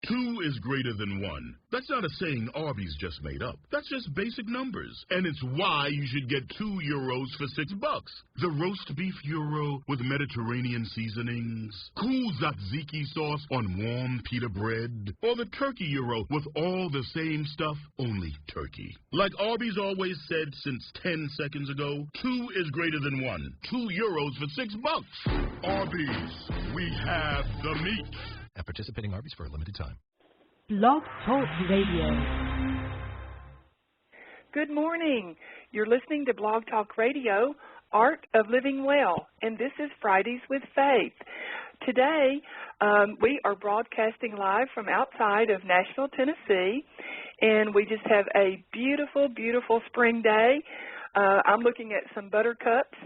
2 is greater than 1. That's not a saying Arby's just made up. That's just basic numbers. And it's why you should get 2 euros for $6. The roast beef euro with Mediterranean seasonings, cool tzatziki sauce on warm pita bread, or the turkey euro with all the same stuff, only turkey. Like Arby's always said since 10 seconds ago, 2 is greater than 1. 2 euros for $6. Arby's, we have the meat. At participating Arby's for a limited time. Blog Talk Radio. Good morning. You're listening to Blog Talk Radio, Art of Living Well, and this is Fridays with Faith. Today, we are broadcasting live from outside of Nashville, Tennessee, and we just have a beautiful, beautiful spring day. I'm looking at some buttercups,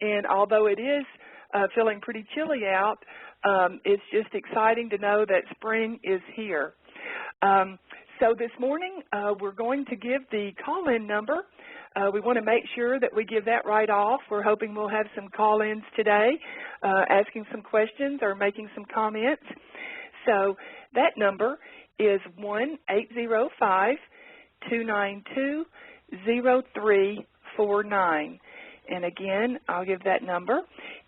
and although it is feeling pretty chilly out, it's just exciting to know that spring is here. So this morning, we're going to give the call-in number. We want to make sure that we give that right off. We're hoping we'll have some call-ins today, asking some questions or making some comments. So that number is 1-805-292-0349. And again, I'll give that number.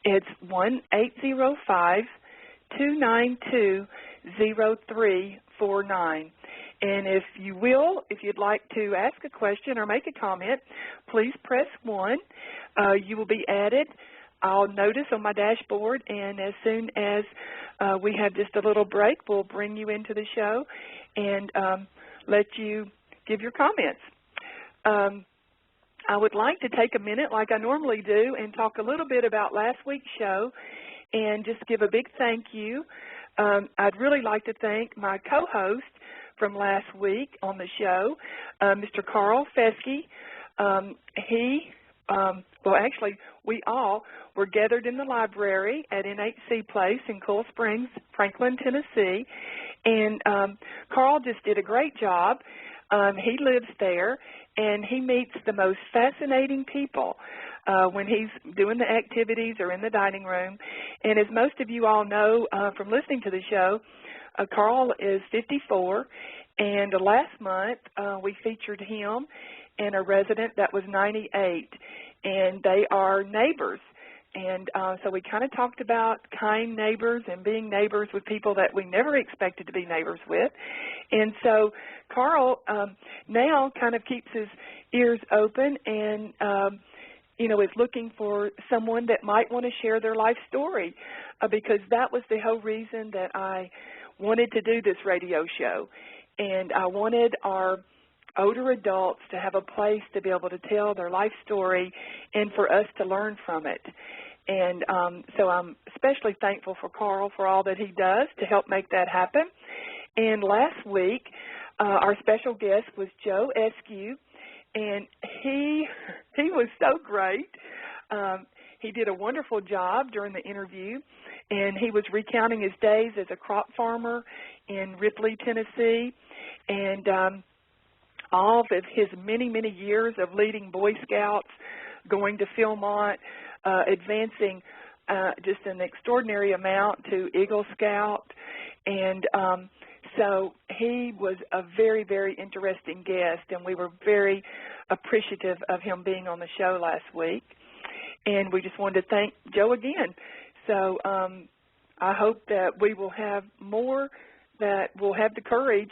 It's 1-805-292-0349. And if you'd like to ask a question or make a comment, please press 1. You will be added. I'll notice on my dashboard, and as soon as we have just a little break, we'll bring you into the show and let you give your comments. I would like to take a minute, like I normally do, and talk a little bit about last week's show and just give a big thank you. I'd really like to thank my co-host from last week on the show, Mr. Carl Fesky. Actually, we all were gathered in the library at NHC Place in Cool Springs, Franklin, Tennessee, and Carl just did a great job. He lives there, and he meets the most fascinating people when he's doing the activities or in the dining room. And as most of you all know from listening to the show, Carl is 54, and last month we featured him and a resident that was 98, and they are neighbors. And so we kind of talked about kind neighbors and being neighbors with people that we never expected to be neighbors with. And so Carl now kind of keeps his ears open and, is looking for someone that might want to share their life story because that was the whole reason that I wanted to do this radio show. And I wanted our older adults to have a place to be able to tell their life story and for us to learn from it. And so I'm especially thankful for Carl for all that he does to help make that happen. And last week, our special guest was Joe Eskew, and he was so great. He did a wonderful job during the interview, and he was recounting his days as a crop farmer in Ripley, Tennessee, and all of his many, many years of leading Boy Scouts, going to Philmont, advancing just an extraordinary amount to Eagle Scout. And so he was a very, very interesting guest, and we were very appreciative of him being on the show last week. And we just wanted to thank Joe again. So I hope that we will have more that will have the courage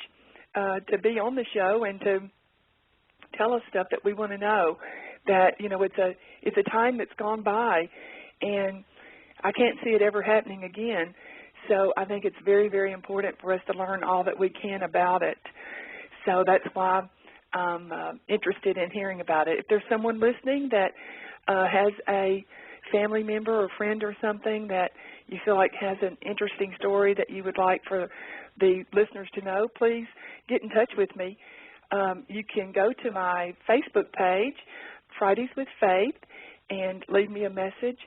to be on the show and to tell us stuff that we want to know. That, it's a time that's gone by, and I can't see it ever happening again. So I think it's very, very important for us to learn all that we can about it. So that's why I'm interested in hearing about it. If there's someone listening that has a family member or friend or something that you feel like has an interesting story that you would like for the listeners to know, please get in touch with me. You can go to my Facebook page, Fridays with Faith, and leave me a message,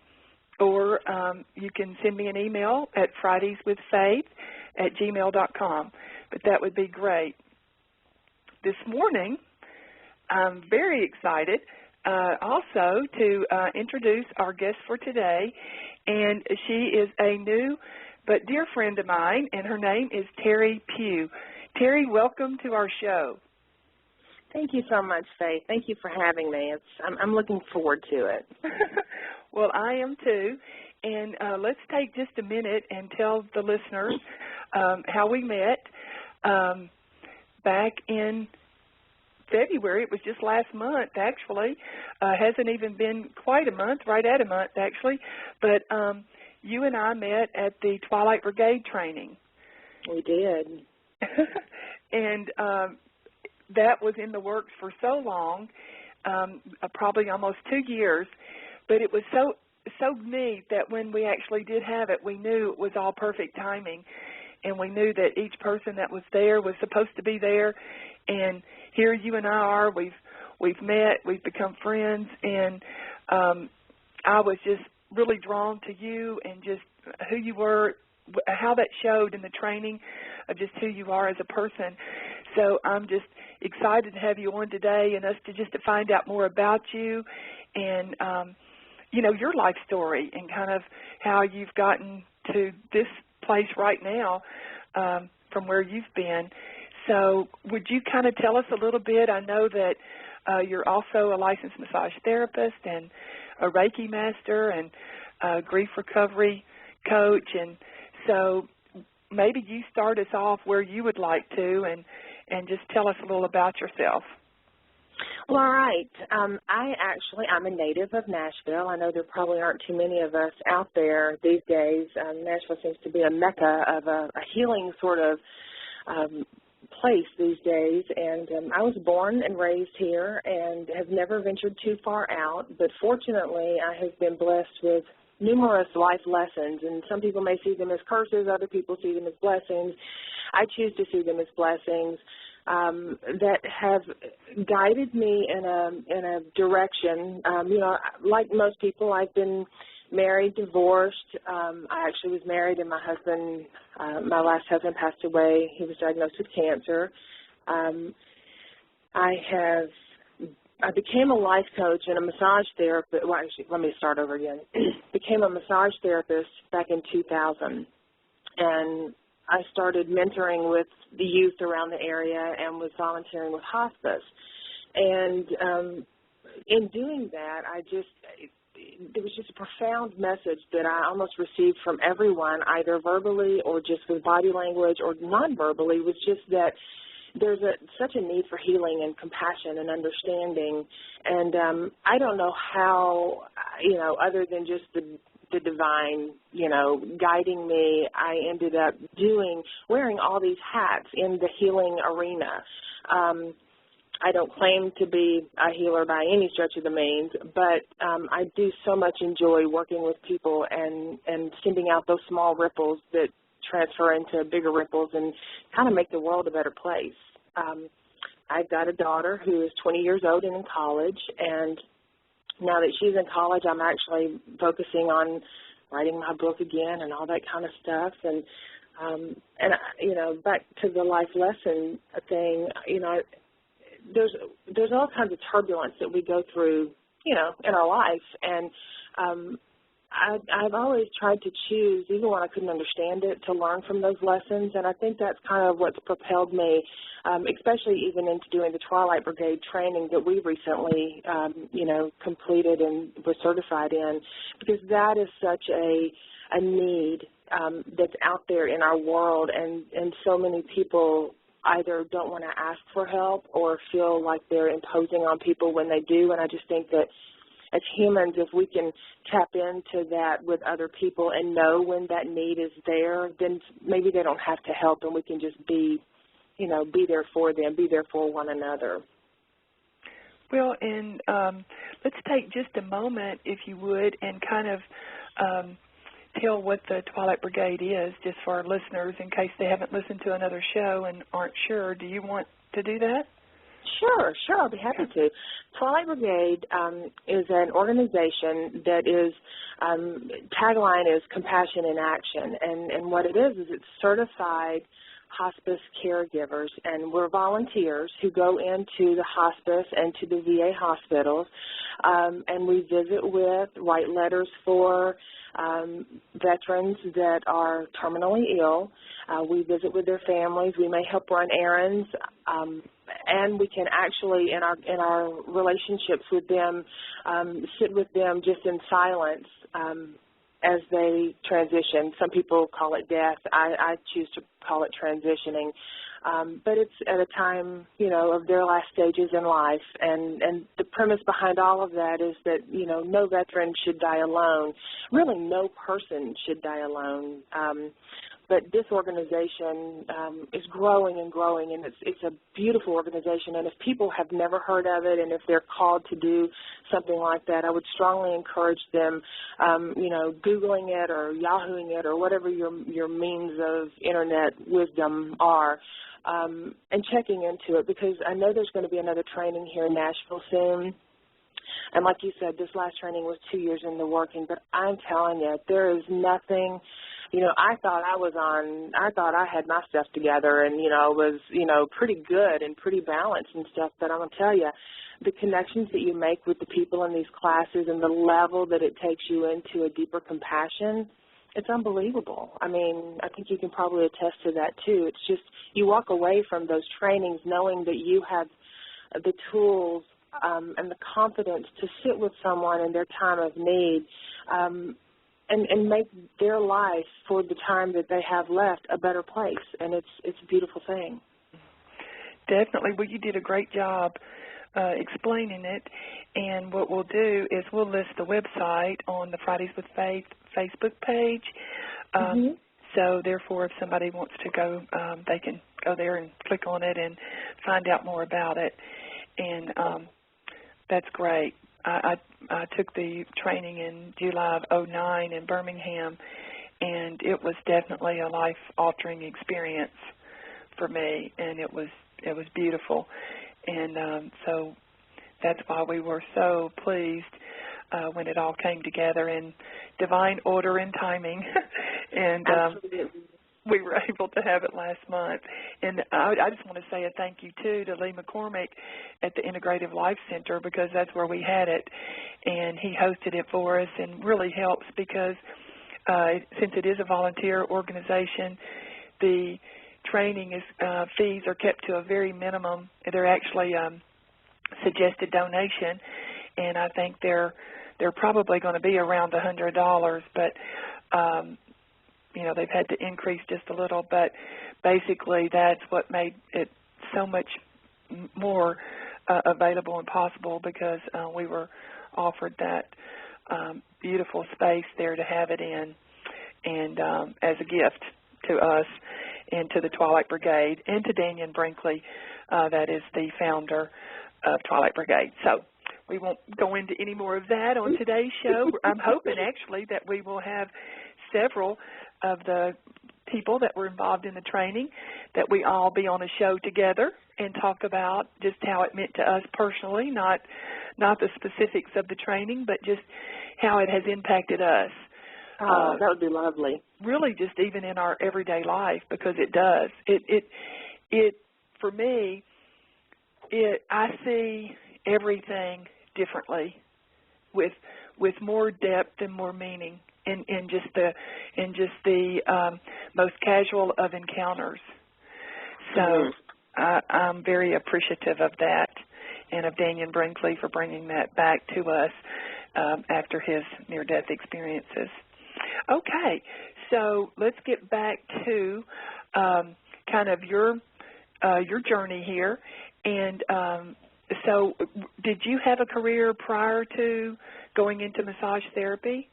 or you can send me an email at fridayswithfaith@gmail.com. But that would be great. This morning, I'm very excited also to introduce our guest for today, and she is a new but dear friend of mine, and her name is Teri Pugh. Teri, welcome to our show. Thank you so much, Faith. Thank you for having me. I'm looking forward to it. Well, I am too. And let's take just a minute and tell the listeners how we met back in February. It was just last month, actually. Hasn't even been quite a month, right at a month, actually. But you and I met at the Twilight Brigade training. We did. And that was in the works for so long, probably almost 2 years. But it was so neat that when we actually did have it, we knew it was all perfect timing. And we knew that each person that was there was supposed to be there. And here you and I are. We've met. We've become friends. And I was just really drawn to you and just who you were, how that showed in the training of just who you are as a person. So I'm just excited to have you on today and us to find out more about you and, your life story and kind of how you've gotten to this place right now from where you've been. So would you kind of tell us a little bit? I know that you're also a licensed massage therapist and a Reiki master and a grief recovery coach. And so maybe you start us off where you would like to and just tell us a little about yourself. Well, all right. I'm a native of Nashville. I know there probably aren't too many of us out there these days. Nashville seems to be a mecca of a healing sort of place these days. And I was born and raised here and have never ventured too far out. But fortunately, I have been blessed with numerous life lessons. And some people may see them as curses. Other people see them as blessings. I choose to see them as blessings. That have guided me in a direction. Like most people, I've been married, divorced. I actually was married, and my last husband passed away. He was diagnosed with cancer. I became a life coach and a massage therapist. Well, actually, let me start over again. Became a massage therapist back in 2000, and I started mentoring with the youth around the area and was volunteering with hospice. And in doing that, there was just a profound message that I almost received from everyone, either verbally or just with body language or non-verbally, was just that there's such a need for healing and compassion and understanding. And I don't know how, other than just the divine, guiding me, I ended up wearing all these hats in the healing arena. I don't claim to be a healer by any stretch of the means, but I do so much enjoy working with people and sending out those small ripples that transfer into bigger ripples and kind of make the world a better place. I've got a daughter who is 20 years old and in college, and now that she's in college, I'm actually focusing on writing my book again and all that kind of stuff. And back to the life lesson thing, there's all kinds of turbulence that we go through, in our life. And I've always tried to choose, even when I couldn't understand it, to learn from those lessons. And I think that's kind of what's propelled me, especially even into doing the Twilight Brigade training that we recently, completed and were certified in, because that is such a need that's out there in our world. And so many people either don't want to ask for help or feel like they're imposing on people when they do. And I just think that as humans, if we can tap into that with other people and know when that need is there, then maybe they don't have to help, and we can just be there for them, be there for one another. Well, and let's take just a moment, if you would, and kind of tell what the Twilight Brigade is, just for our listeners, in case they haven't listened to another show and aren't sure. Do you want to do that? Sure, I'll be happy to. Twilight Brigade is an organization that is, tagline is compassion in action, and what it is it's certified hospice caregivers, and we're volunteers who go into the hospice and to the VA hospitals and we visit with, write letters for veterans that are terminally ill. We visit with their families. We may help run errands, and we can actually, in our relationships with them, sit with them just in silence as they transition. Some people call it death. I choose to call it transitioning. But it's at a time, of their last stages in life. And the premise behind all of that is that, no veteran should die alone. Really, no person should die alone. But this organization is growing and growing, and it's a beautiful organization. And if people have never heard of it, and if they're called to do something like that, I would strongly encourage them, Googling it or Yahooing it or whatever your means of Internet wisdom are, and checking into it, because I know there's going to be another training here in Nashville soon. And like you said, this last training was 2 years in the working, but I'm telling you, there is nothing. I thought I had my stuff together and, was, pretty good and pretty balanced and stuff. But I'm going to tell you, the connections that you make with the people in these classes and the level that it takes you into a deeper compassion, it's unbelievable. I mean, I think you can probably attest to that too. It's just you walk away from those trainings knowing that you have the tools and the confidence to sit with someone in their time of need, and make their life for the time that they have left a better place. And it's a beautiful thing. Definitely. Well, you did a great job explaining it. And what we'll do is we'll list the website on the Fridays with Faith Facebook page. So, therefore, if somebody wants to go, they can go there and click on it and find out more about it. And that's great. I took the training in July of 2009 in Birmingham, and it was definitely a life-altering experience for me, and it was beautiful. And so that's why we were so pleased when it all came together in divine order and timing. And we were able to have it last month. And I just want to say a thank you, too, to Lee McCormick at the Integrative Life Center, because that's where we had it. And he hosted it for us, and really helps because since it is a volunteer organization, the training fees are kept to a very minimum. They're actually suggested donation, and I think they're probably going to be around $100, but they've had to increase just a little, but basically that's what made it so much more available and possible, because we were offered that beautiful space there to have it in, and as a gift to us and to the Twilight Brigade and to Daniel Brinkley, that is the founder of Twilight Brigade. So we won't go into any more of that on today's show. I'm hoping actually that we will have several of the people that were involved in the training, that we all be on a show together and talk about just how it meant to us personally, not the specifics of the training, but just how it has impacted us. Oh, that would be lovely. Really, just even in our everyday life, because it does. It for me, I see everything differently, with more depth and more meaning in just the most casual of encounters. So I'm very appreciative of that, and of Daniel Brinkley for bringing that back to us after his near-death experiences. Okay, so let's get back to kind of your journey here. And so did you have a career prior to going into massage therapy?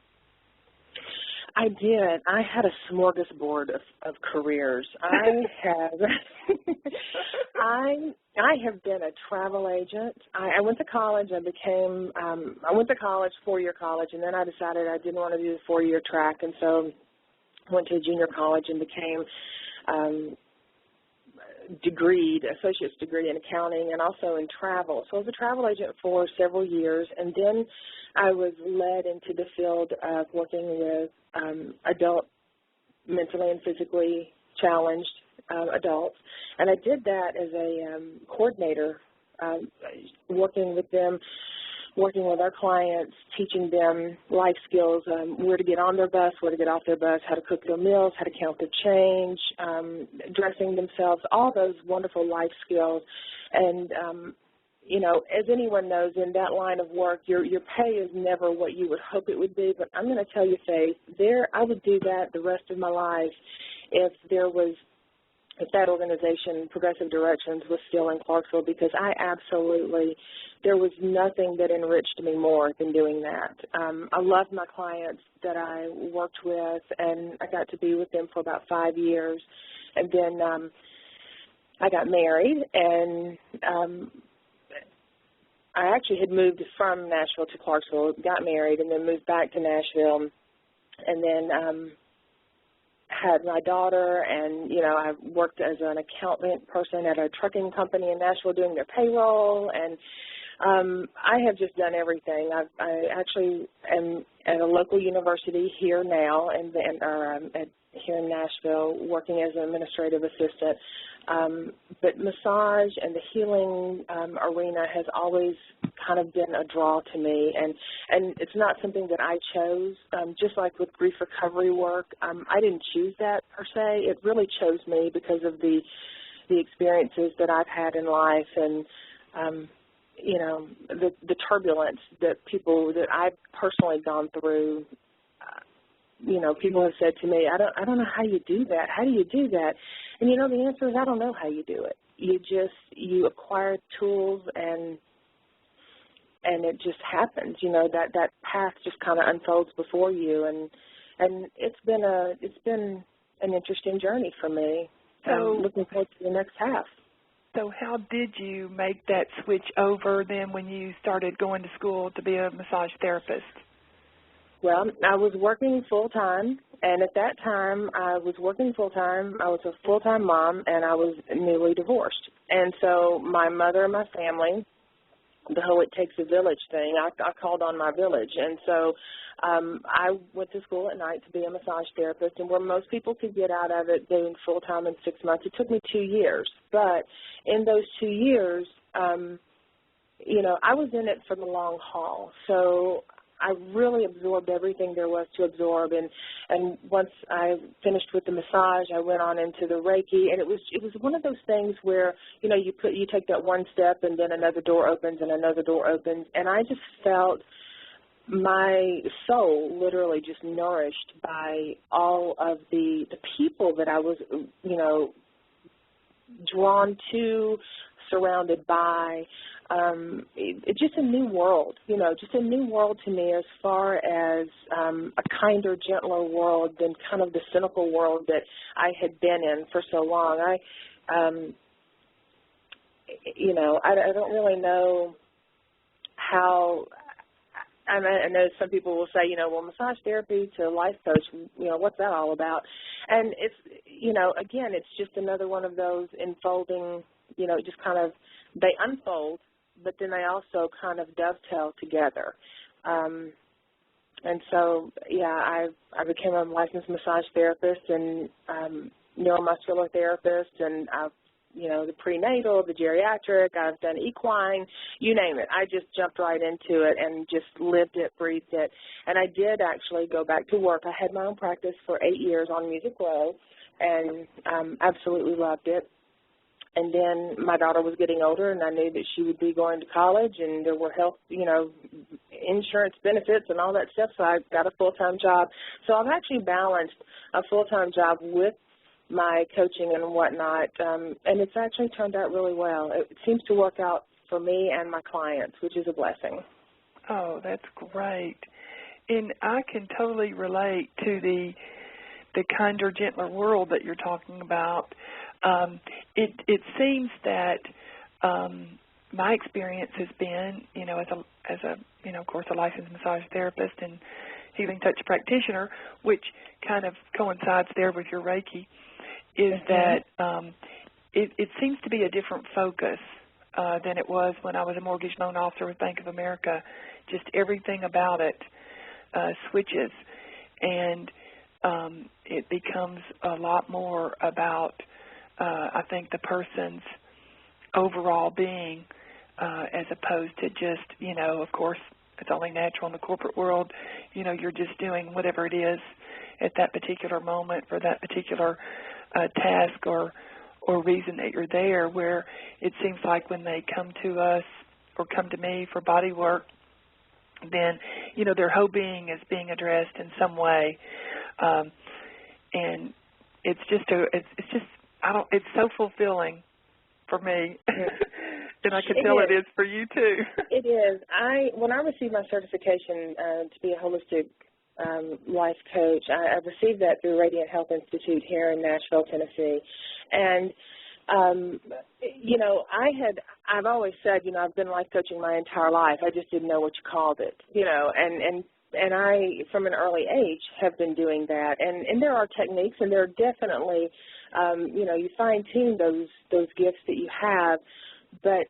I did. I had a smorgasbord of careers. I have been a travel agent. I went to college. I went to college, 4-year college, and then I decided I didn't want to do the 4-year track, and so went to a junior college and became associate's degree in accounting and also in travel. So I was a travel agent for several years, and then I was led into the field of working with adult, mentally and physically challenged adults. And I did that as a coordinator, working with them working with our clients, teaching them life skills, where to get on their bus, where to get off their bus, how to cook their meals, how to count their change, dressing themselves, all those wonderful life skills. And, you know, as anyone knows, in that line of work, your pay is never what you would hope it would be. But I'm going to tell you, Faith, I would do that the rest of my life if that organization, Progressive Directions, was still in Clarksville, because there was nothing that enriched me more than doing that. I loved my clients that I worked with, and I got to be with them for about 5 years. And then I got married, and I actually had moved from Nashville to Clarksville, got married, and then moved back to Nashville, and then had my daughter, and, you know, I worked as an accountant person at a trucking company in Nashville doing their payroll, and I have just done everything. I actually am at a local university here now, here in Nashville, working as an administrative assistant. But massage and the healing arena has always kind of been a draw to me, and it's not something that I chose. Just like with grief recovery work, I didn't choose that per se. It really chose me because of the experiences that I've had in life, and you know, the turbulence that I've personally gone through. You know, people have said to me, I don't know how you do that. How do you do that? And, you know, the answer is I don't know how you do it. You acquire tools, and it just happens. You know, that path just kind of unfolds before you, and it's been an interesting journey for me. So I'm looking forward to the next half. So how did you make that switch over then when you started going to school to be a massage therapist? Well, I was working full-time, and at that time I was working full-time. I was a full-time mom, and I was newly divorced. And so my mother and my family, the whole it takes a village thing, I called on my village. And so I went to school at night to be a massage therapist, and where most people could get out of it doing full-time in 6 months, it took me 2 years. But in those 2 years, you know, I was in it for the long haul. So I really absorbed everything there was to absorb, and once I finished with the massage, I went on into the Reiki, and it was one of those things where, you know, you take that one step, and then another door opens and another door opens, and I just felt my soul literally just nourished by all of the people that I was, you know, drawn to, surrounded by. It's just a new world, you know, just a new world to me as far as a kinder, gentler world than kind of the cynical world that I had been in for so long. You know, I don't really know how. I know some people will say, you know, well, massage therapy to life coach, you know, what's that all about? And it's, you know, again, it's just another one of those enfolding, you know, just kind of, they unfold, but then they also kind of dovetail together. And so, yeah, I became a licensed massage therapist and neuromuscular therapist, and I've, you know, the prenatal, the geriatric, I've done equine, you name it. I just jumped right into it and just lived it, breathed it. And I did actually go back to work. I had my own practice for 8 years on Music Row, and absolutely loved it. And then my daughter was getting older, and I knew that she would be going to college, and there were health, you know, insurance benefits and all that stuff, so I got a full-time job. So I've actually balanced a full-time job with my coaching and whatnot, and it's actually turned out really well. It seems to work out for me and my clients, which is a blessing. Oh, that's great. And I can totally relate to the kinder, gentler world that you're talking about. It seems that my experience has been, you know, as a you know, of course, a licensed massage therapist and healing touch practitioner, which kind of coincides there with your Reiki, is that it seems to be a different focus than it was when I was a mortgage loan officer with Bank of America. Just everything about it switches, and it becomes a lot more about, I think, the person's overall being as opposed to just, you know, of course, it's only natural in the corporate world, you know, you're just doing whatever it is at that particular moment for that particular task or reason that you're there, where it seems like when they come to us or come to me for body work, then, you know, their whole being is being addressed in some way. And it's just, it's so fulfilling for me. And I can tell it is for you too. It is. When I received my certification to be a holistic life coach, I received that through Radiant Health Institute here in Nashville, Tennessee. And, you know, I've always said, you know, I've been life coaching my entire life. I just didn't know what you called it, you know, and I, from an early age, have been doing that. And there are techniques, and there are definitely, you know, you fine-tune those gifts that you have. But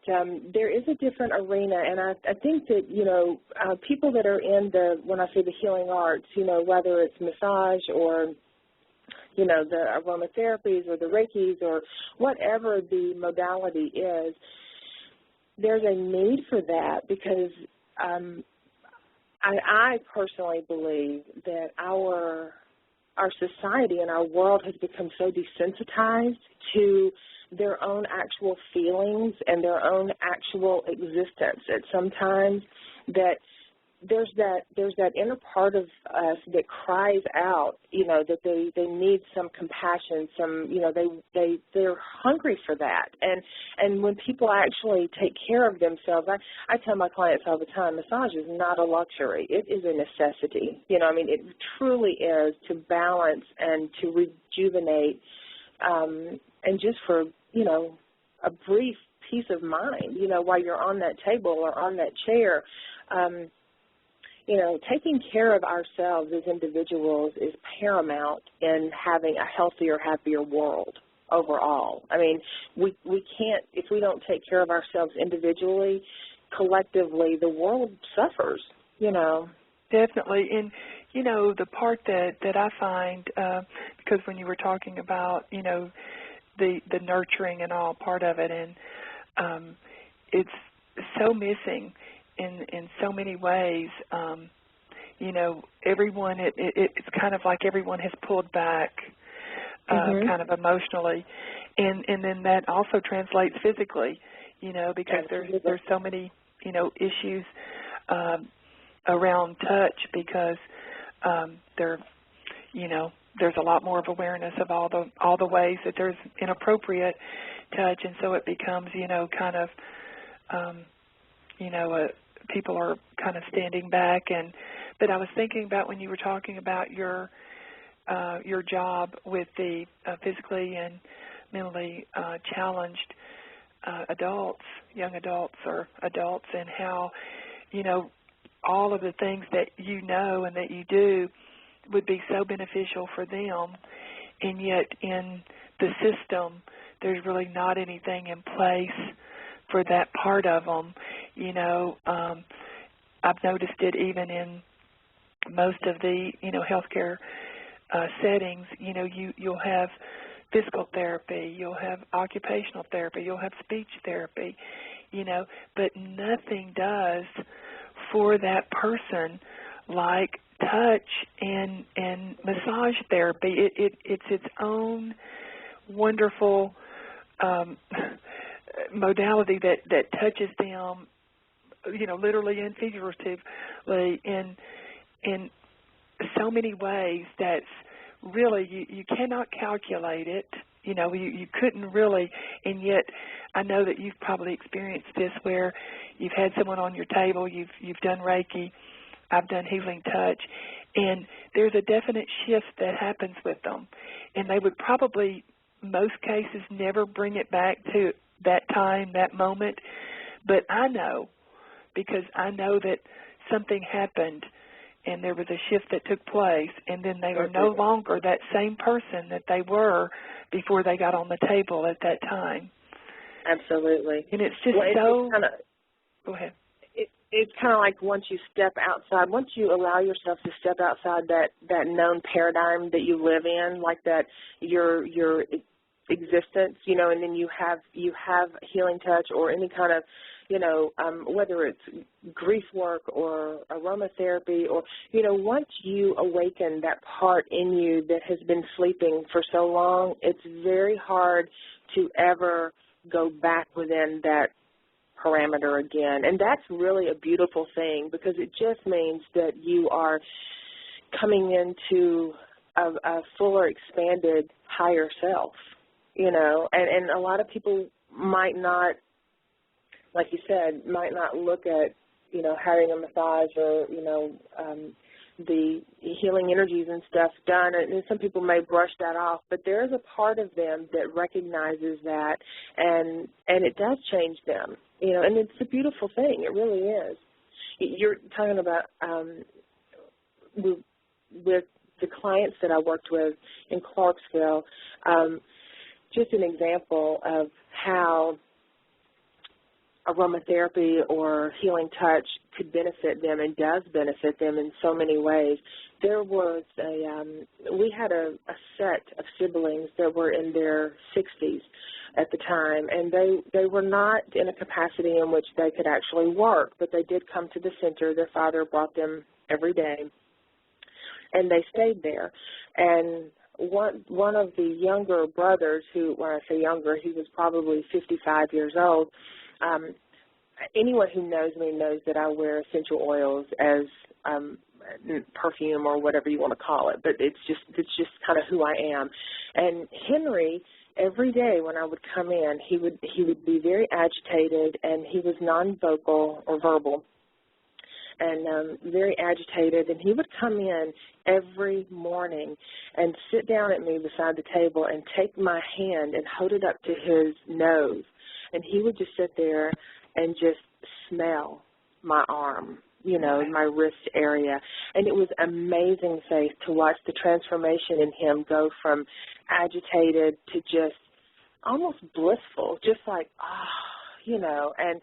there is a different arena, and I think that, you know, people that are in when I say the healing arts, you know, whether it's massage or, you know, the aromatherapies or the Reikis or whatever the modality is, there's a need for that because I personally believe that our society and our world has become so desensitized to their own actual feelings and their own actual existence at some times that there's that inner part of us that cries out, you know, that they need some compassion, some, you know, they're hungry for that. And when people actually take care of themselves, I tell my clients all the time, massage is not a luxury. It is a necessity. You know, I mean, it truly is to balance and to rejuvenate and just for, you know, a brief peace of mind, you know, while you're on that table or on that chair. You know, taking care of ourselves as individuals is paramount in having a healthier, happier world overall. I mean, we can't, if we don't take care of ourselves individually, collectively, the world suffers, you know. Definitely. And, you know, the part that I find, because when you were talking about, you know, the nurturing and all part of it, and it's so missing in so many ways. You know, everyone, it's kind of like everyone has pulled back kind of emotionally. And then that also translates physically, you know, because there's so many, you know, issues around touch because you know, there's a lot more of awareness of all the ways that there's inappropriate touch, and so it becomes, you know, kind of, you know, people are kind of standing back. But I was thinking about when you were talking about your job with the physically and mentally challenged adults, young adults or adults, and how, you know, all of the things that you know and that you do would be so beneficial for them, and yet in the system there's really not anything in place for that part of them. You know, I've noticed it even in most of the, you know, healthcare settings. You know, you'll have physical therapy, you'll have occupational therapy, you'll have speech therapy, you know, but nothing does for that person like touch and massage therapy. It's its own wonderful modality that touches them, you know, literally and figuratively in so many ways that's really, you cannot calculate it. You know, you couldn't really, and yet I know that you've probably experienced this where you've had someone on your table, you've done Reiki, I've done healing touch, and there's a definite shift that happens with them. And they would probably, most cases, never bring it back to that time, that moment. But I know, because I know that something happened and there was a shift that took place, and then they are no longer that same person that they were before they got on the table at that time. Absolutely. And it's just go ahead. It's kind of like once you step outside, once you allow yourself to step outside that known paradigm that you live in, like that your existence, you know, and then you have healing touch or any kind of, you know, whether it's grief work or aromatherapy or, you know, once you awaken that part in you that has been sleeping for so long, it's very hard to ever go back within that parameter again. And that's really a beautiful thing, because it just means that you are coming into a fuller, expanded, higher self, you know, and a lot of people might not, like you said, might not look at, you know, having a massage or, you know, the healing energies and stuff done, and some people may brush that off, but there's a part of them that recognizes that, and it does change them, you know, and it's a beautiful thing. It really is. You're talking about with the clients that I worked with in Clarksville, just an example of how aromatherapy or healing touch could benefit them and does benefit them in so many ways. There was we had a set of siblings that were in their 60s at the time, and they were not in a capacity in which they could actually work, but they did come to the center. Their father brought them every day, and they stayed there. And one of the younger brothers, who, when I say younger, he was probably 55 years old. Anyone who knows me knows that I wear essential oils as perfume or whatever you want to call it, but it's just kind of who I am. And Henry, every day when I would come in, he would be very agitated, and he was non-vocal or verbal, and very agitated, and he would come in every morning and sit down at me beside the table and take my hand and hold it up to his nose, and he would just sit there and just smell my arm, you know, my wrist area. And it was amazing, Faith, to watch the transformation in him go from agitated to just almost blissful, just like, you know. And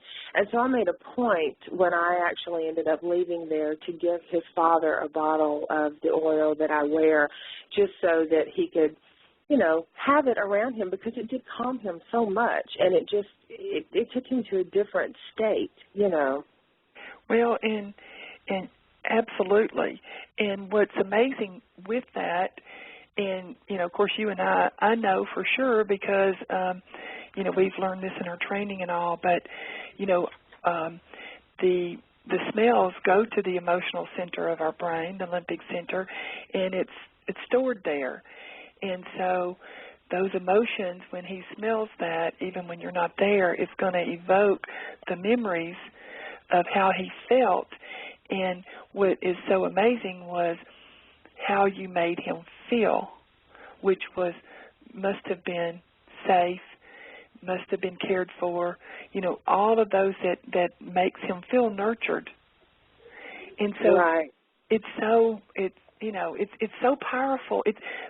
so I made a point when I actually ended up leaving there to give his father a bottle of the oil that I wear, just so that he could, you know, have it around him, because it did calm him so much, and it took him to a different state, you know. Well, and absolutely. And what's amazing with that, and, you know, of course, you and I know for sure, because, you know, we've learned this in our training and all, but, you know, the smells go to the emotional center of our brain, the limbic center, and it's stored there. And so those emotions, when he smells that, even when you're not there, it's going to evoke the memories of how he felt. And what is so amazing was how you made him feel, which must have been safe, must have been cared for, you know, all of those that makes him feel nurtured. And so right. You know, it's so powerful.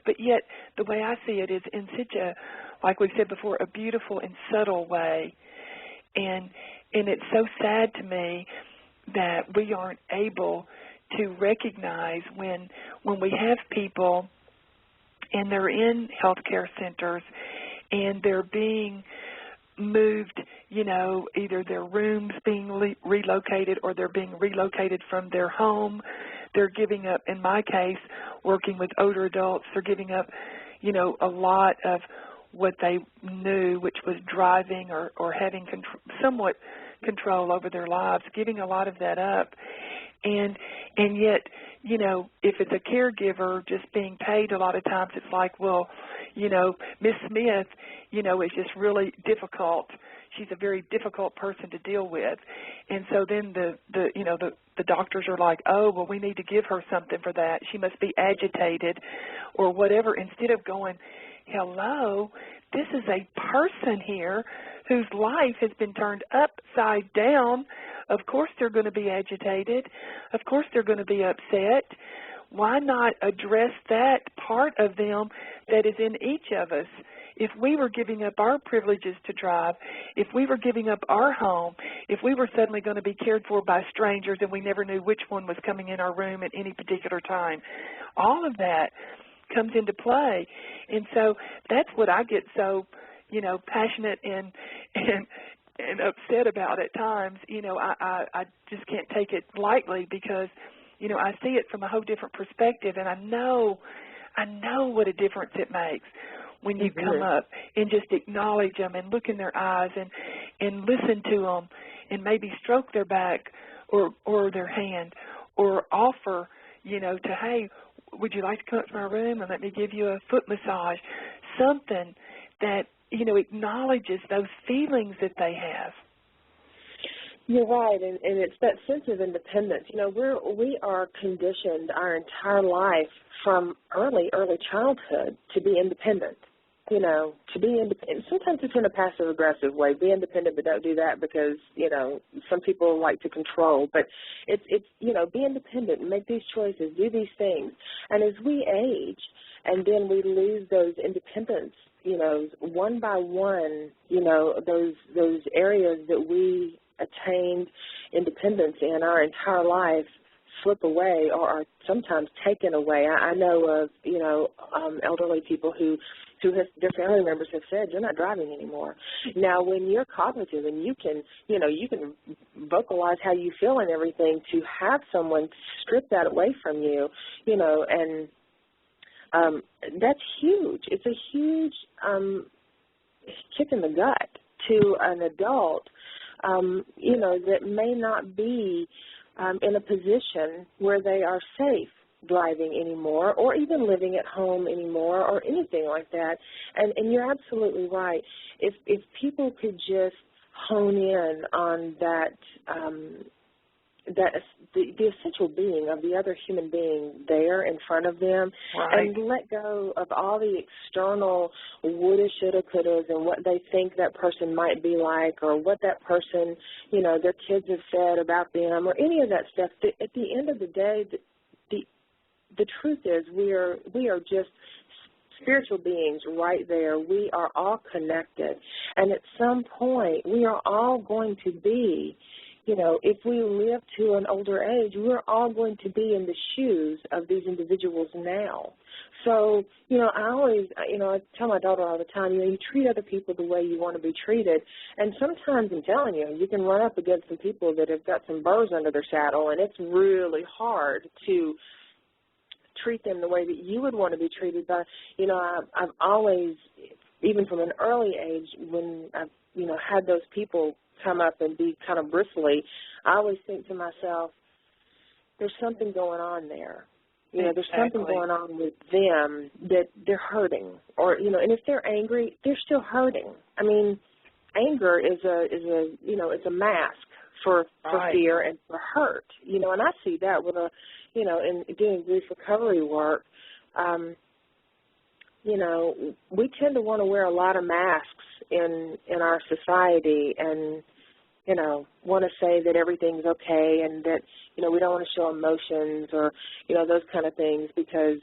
But yet the way I see it is in such a, like we said before, a beautiful and subtle way. And it's so sad to me that we aren't able to recognize when we have people and they're in healthcare centers and they're being moved, you know, either their rooms being relocated or they're being relocated from their home. They're giving up, in my case, working with older adults, they're giving up, you know, a lot of what they knew, which was driving or having somewhat control over their lives, giving a lot of that up. And yet, you know, if it's a caregiver just being paid, a lot of times it's like, well, you know, Miss Smith, you know, is just really difficult. She's a very difficult person to deal with. And so then the doctors are like, oh, well, we need to give her something for that. She must be agitated or whatever, instead of going, hello, this is a person here whose life has been turned upside down. Of course they're going to be agitated. Of course they're going to be upset. Why not address that part of them that is in each of us? If we were giving up our privileges to drive, if we were giving up our home, if we were suddenly going to be cared for by strangers and we never knew which one was coming in our room at any particular time, all of that comes into play. And so that's what I get so, passionate and upset about at times. I just can't take it lightly because, I see it from a whole different perspective, and I know what a difference it makes when you come up and just acknowledge them and look in their eyes and listen to them and maybe stroke their back or their hand or offer, to, hey, would you like to come up to my room and let me give you a foot massage, something that, acknowledges those feelings that they have. You're right, and it's that sense of independence. We are conditioned our entire life from early childhood to be independent. To be independent. Sometimes it's in a passive-aggressive way. Be independent, but don't do that because, some people like to control. But it's be independent, make these choices, do these things. And as we age and then we lose those independence, one by one, those areas that we attained independence in our entire life slip away or are sometimes taken away. I know of, elderly people who their family members have said, you're not driving anymore. Now, when you're cognitive and you can vocalize how you feel and everything, to have someone strip that away from you, and that's huge. It's a huge kick in the gut to an adult, that may not be in a position where they are safe driving anymore or even living at home anymore or anything like that. And you're absolutely right. If people could just hone in on that, the essential being of the other human being there in front of them, right, and let go of all the external woulda, shoulda, couldas and what they think that person might be like or what that person, their kids have said about them or any of that stuff. At the end of the day, the truth is we are just spiritual beings right there. We are all connected. And at some point, we are all going to be, if we live to an older age, we're all going to be in the shoes of these individuals now. So, I always, I tell my daughter all the time, you treat other people the way you want to be treated. And sometimes, I'm telling you, you can run up against some people that have got some burrs under their saddle, and it's really hard to treat them the way that you would want to be treated. But, I've always, even from an early age, when I've, had those people come up and be kind of bristly, I always think to myself, there's something going on there. There's something going on with them that they're hurting. Or, and if they're angry, they're still hurting. I mean, anger is a mask for fear and for hurt. And I see that with in doing grief recovery work, we tend to want to wear a lot of masks in our society and, want to say that everything's okay and that, we don't want to show emotions or, those kind of things because,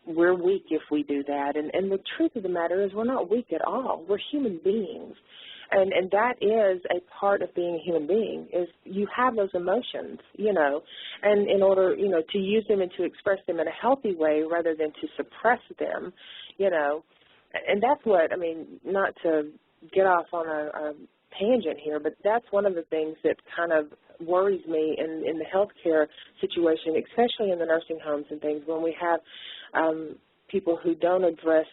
we're weak if we do that. And the truth of the matter is we're not weak at all. We're human beings. And that is a part of being a human being, is you have those emotions, and in order, to use them and to express them in a healthy way rather than to suppress them, and that's what, not to get off on a tangent here, but that's one of the things that kind of worries me in the healthcare situation, especially in the nursing homes and things, when we have people who don't address,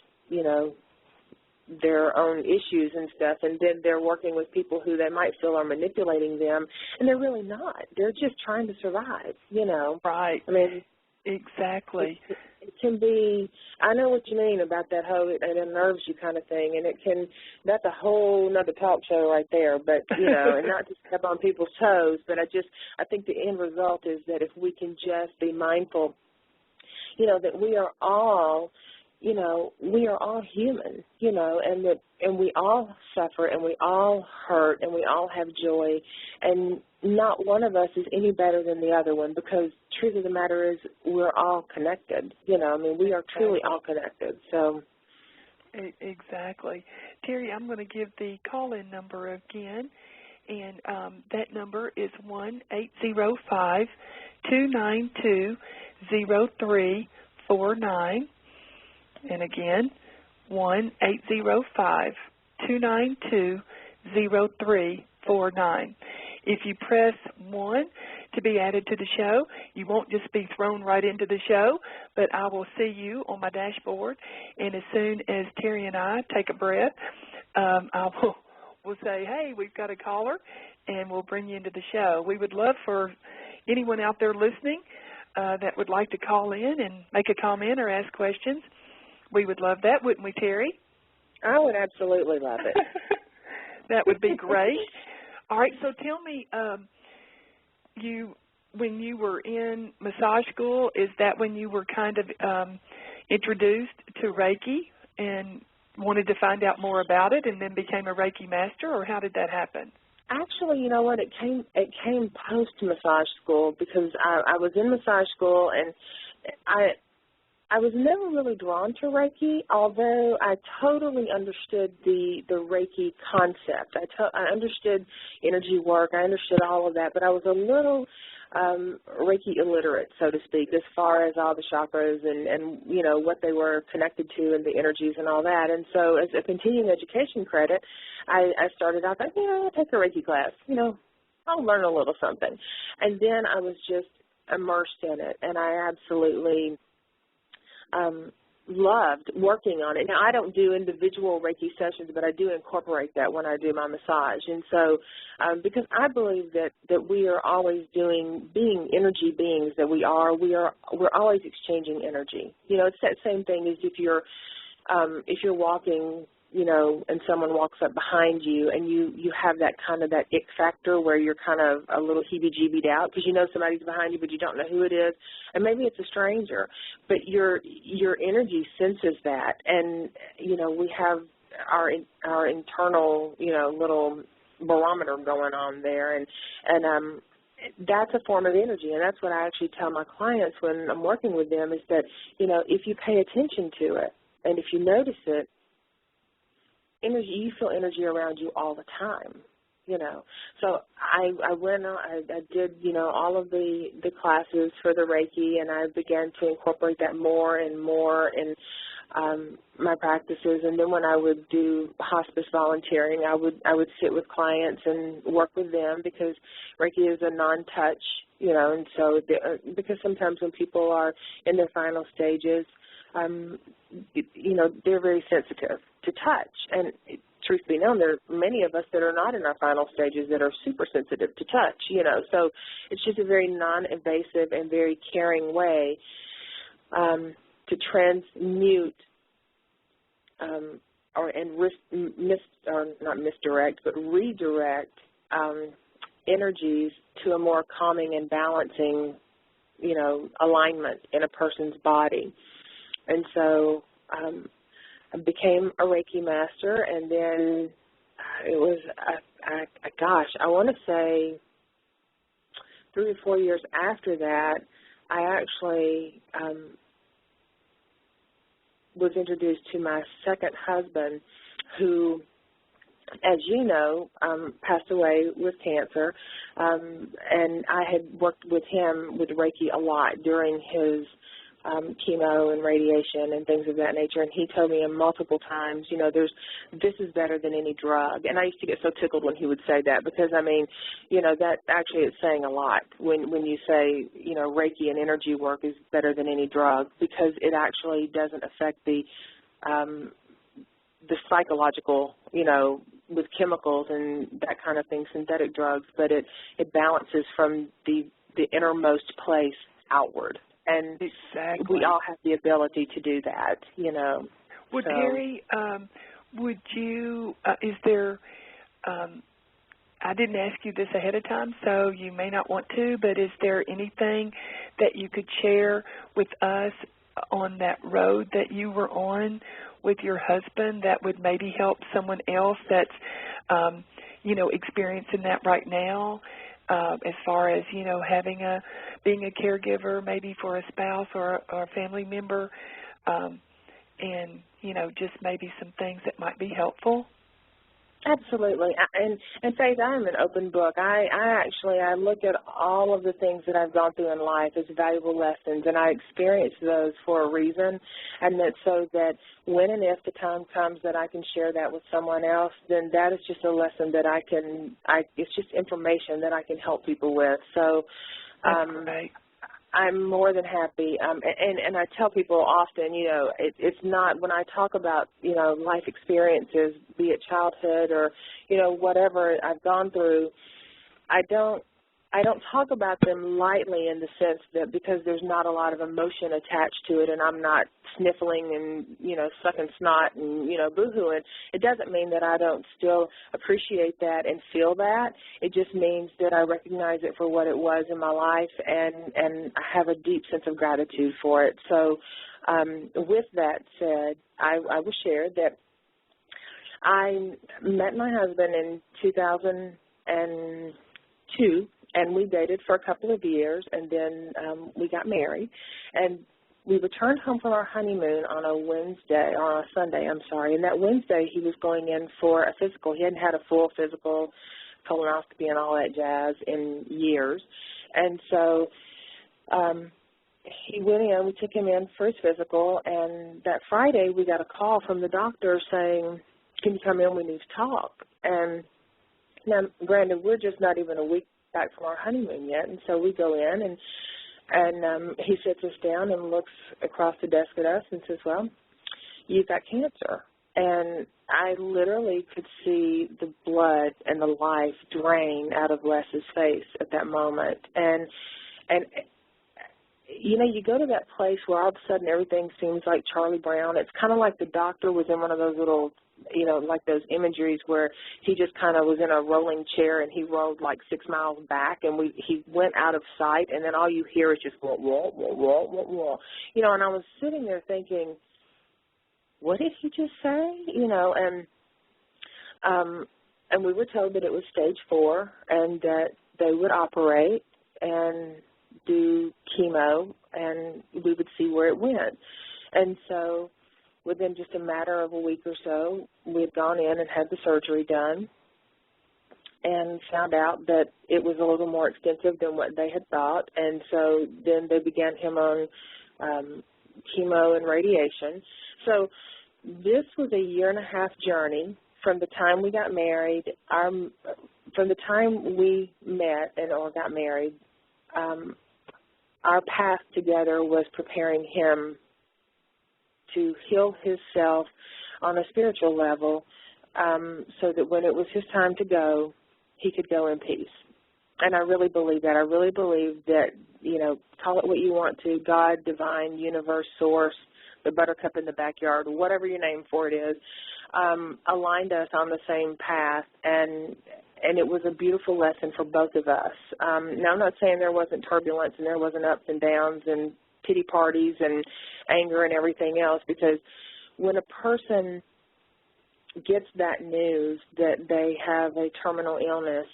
their own issues and stuff, and then they're working with people who they might feel are manipulating them, and they're really not. They're just trying to survive, Right. Exactly. It can be, I know what you mean about that whole, it unnerves you kind of thing, and that's a whole nother talk show right there, but, and not to step on people's toes, but I think the end result is that if we can just be mindful, that we are all, we are all human, and we all suffer and we all hurt and we all have joy, and not one of us is any better than the other one, because the truth of the matter is we're all connected, we are truly all connected, so. Exactly. Teri, I'm going to give the call-in number again, and that number is 1-805-292-0349. And again, 1-805-292-0349. If you press 1 to be added to the show, you won't just be thrown right into the show, but I will see you on my dashboard. And as soon as Teri and I take a breath, we'll say, hey, we've got a caller, and we'll bring you into the show. We would love for anyone out there listening that would like to call in and make a comment or ask questions. We would love that, wouldn't we, Teri? I would absolutely love it. That would be great. All right, so tell me, when you were in massage school, is that when you were kind of introduced to Reiki and wanted to find out more about it and then became a Reiki master, or how did that happen? Actually, you know what? It came post massage school, because I was in massage school, and I was never really drawn to Reiki, although I totally understood the Reiki concept. I understood energy work. I understood all of that, but I was a little Reiki illiterate, so to speak, as far as all the chakras and you know, what they were connected to and the energies and all that. And so as a continuing education credit, I started out like, I'll take a Reiki class. I'll learn a little something. And then I was just immersed in it, and I absolutely loved working on it. Now, I don't do individual Reiki sessions, but I do incorporate that when I do my massage. And so because I believe that we are always being energy beings that we're always exchanging energy. It's that same thing as if you're walking, and someone walks up behind you, and you have that kind of that ick factor where you're kind of a little heebie-jeebied out because you know somebody's behind you, but you don't know who it is, and maybe it's a stranger, but your energy senses that, and we have our internal little barometer going on there, and that's a form of energy, and that's what I actually tell my clients when I'm working with them is that if you pay attention to it and if you notice it, you feel energy around you all the time, So I went on, I did, all of the classes for the Reiki, and I began to incorporate that more and more in my practices. And then when I would do hospice volunteering, I would sit with clients and work with them because Reiki is a non-touch, and so because sometimes when people are in their final stages, they're very sensitive to touch. And truth be known, there are many of us that are not in our final stages that are super sensitive to touch, So it's just a very non-invasive and very caring way to transmute redirect energies to a more calming and balancing, alignment in a person's body. And so I became a Reiki master, and then it was, I want to say 3 or 4 years after that, I actually was introduced to my second husband, who, as you know, passed away with cancer, and I had worked with him with Reiki a lot during his chemo and radiation and things of that nature, and he told me multiple times, this is better than any drug. And I used to get so tickled when he would say that because, that actually is saying a lot when you say, Reiki and energy work is better than any drug, because it actually doesn't affect the psychological, with chemicals and that kind of thing, synthetic drugs, but it balances from the innermost place outward. And exactly. We all have the ability to do that, Well, so. Teri, would you, is there, I didn't ask you this ahead of time, so you may not want to, but is there anything that you could share with us on that road that you were on with your husband that would maybe help someone else that's, experiencing that right now? As far as, being a caregiver maybe for a spouse or a family member, and, just maybe some things that might be helpful? Absolutely. And Faith, I am an open book. I look at all of the things that I've gone through in life as valuable lessons, and I experience those for a reason, and that so that when and if the time comes that I can share that with someone else, then that is just a lesson that it's just information that I can help people with. So That's great. I'm more than happy, and I tell people often, it's not, when I talk about, life experiences, be it childhood or, whatever I've gone through, I don't talk about them lightly in the sense that because there's not a lot of emotion attached to it and I'm not sniffling and, sucking snot and, boo-hooing. It doesn't mean that I don't still appreciate that and feel that. It just means that I recognize it for what it was in my life and I have a deep sense of gratitude for it. So with that said, I will share that I met my husband in 2002, and we dated for a couple of years, and then we got married. And we returned home from our honeymoon on a Sunday, and that Wednesday he was going in for a physical. He hadn't had a full physical, colonoscopy and all that jazz in years. And so he went in, we took him in for his physical, and that Friday we got a call from the doctor saying, "Can you come in, we need to talk." And now, granted, we're just not even a week back from our honeymoon yet, and so we go in, and he sits us down and looks across the desk at us and says, "Well, you've got cancer." And I literally could see the blood and the life drain out of Les's face at that moment. And you go to that place where all of a sudden everything seems like Charlie Brown. It's kind of like the doctor was in one of those little, like those imageries where he just kind of was in a rolling chair and he rolled like 6 miles back and he went out of sight, and then all you hear is just wah, wah, wah, wah, wah, wah. And I was sitting there thinking, what did he just say? And we were told that it was stage 4 and that they would operate and do chemo and we would see where it went. And so within just a matter of a week or so, we had gone in and had the surgery done and found out that it was a little more extensive than what they had thought. And so then they began him on chemo and radiation. So this was a 1.5-year journey from the time we got married. From the time we met or got married, our path together was preparing him to heal himself on a spiritual level so that when it was his time to go, he could go in peace. And I really believe that. I really believe that, call it what you want to, God, divine, universe, source, the buttercup in the backyard, whatever your name for it is, aligned us on the same path, and it was a beautiful lesson for both of us. Now, I'm not saying there wasn't turbulence and there wasn't ups and downs and pity parties and anger and everything else, because when a person gets that news that they have a terminal illness,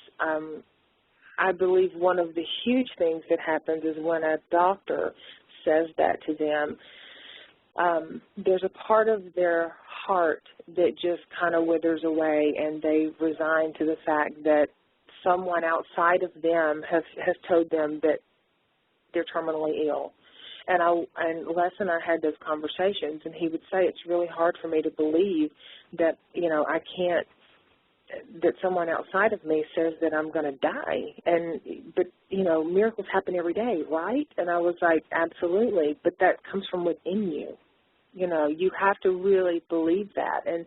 I believe one of the huge things that happens is when a doctor says that to them, there's a part of their heart that just kind of withers away, and they resign to the fact that someone outside of them has told them that they're terminally ill. And Les and I had those conversations, and he would say, it's really hard for me to believe that, I can't, that someone outside of me says that I'm going to die. But miracles happen every day, right? And I was like, absolutely. But that comes from within you. You have to really believe that. And